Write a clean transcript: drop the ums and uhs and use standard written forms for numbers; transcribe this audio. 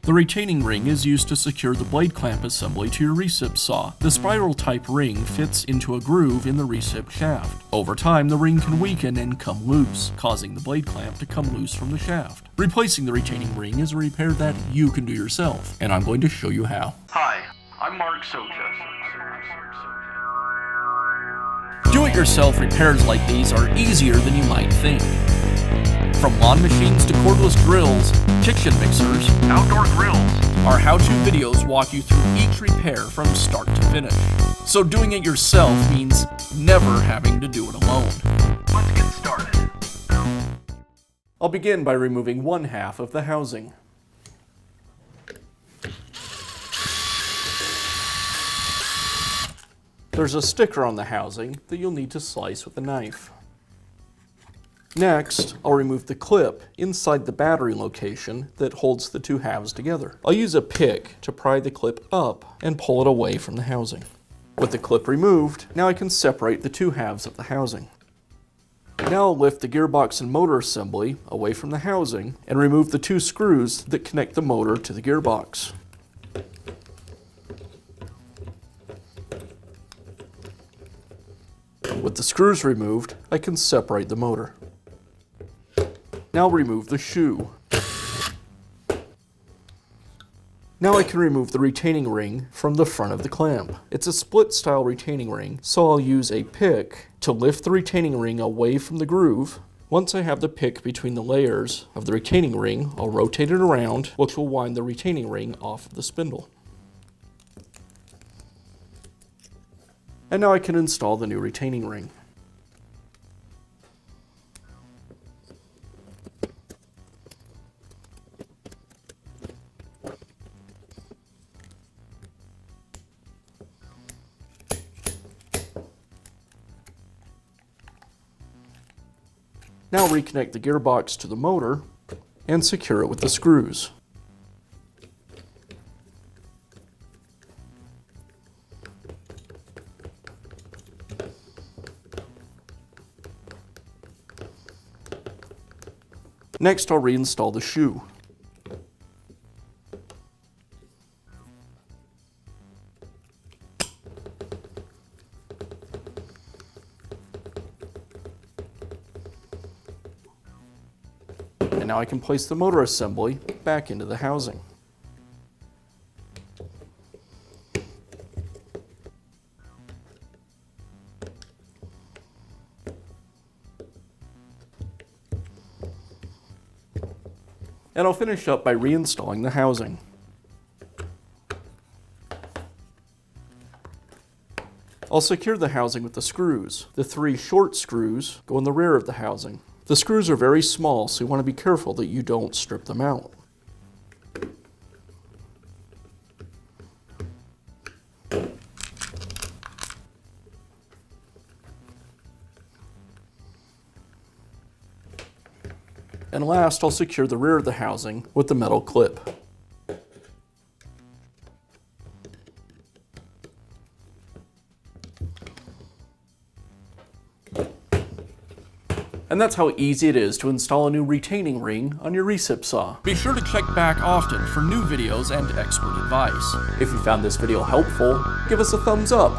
The retaining ring is used to secure the blade clamp assembly to your recip saw. The spiral-type ring fits into a groove in the recip shaft. Over time, the ring can weaken and come loose, causing the blade clamp to come loose from the shaft. Replacing the retaining ring is a repair that you can do yourself, and I'm going to show you how. Hi, I'm Mark Socha. Do-it-yourself repairs like these are easier than you might think. From lawn machines to cordless drills, kitchen mixers, Outdoor grills. our how-to videos walk you through each repair from start to finish. So doing it yourself means never having to do it alone. Let's get started. I'll begin by removing one half of the housing. There's a sticker on the housing that you'll need to slice with a knife. Next, I'll remove the clip inside the battery location that holds the two halves together. I'll use a pick to pry the clip up and pull it away from the housing. With the clip removed, now I can separate the two halves of the housing. Now I'll lift the gearbox and motor assembly away from the housing and remove the two screws that connect the motor to the gearbox. With the screws removed, I can separate the motor. Now remove the shoe. Now I can remove the retaining ring from the front of the clamp. It's a split style retaining ring, so I'll use a pick to lift the retaining ring away from the groove. Once I have the pick between the layers of the retaining ring, I'll rotate it around, which will wind the retaining ring off of the spindle. And now I can install the new retaining ring. Now reconnect the gearbox to the motor and secure it with the screws. Next, I'll reinstall the shoe. And now I can place the motor assembly back into the housing. And I'll finish up by reinstalling the housing. I'll secure the housing with the screws. The three short screws go in the rear of the housing. The screws are very small, so you want to be careful that you don't strip them out. And last, I'll secure the rear of the housing with the metal clip. And that's how easy it is to install a new retaining ring on your recip saw. Be sure to check back often for new videos and expert advice. If you found this video helpful, give us a thumbs up.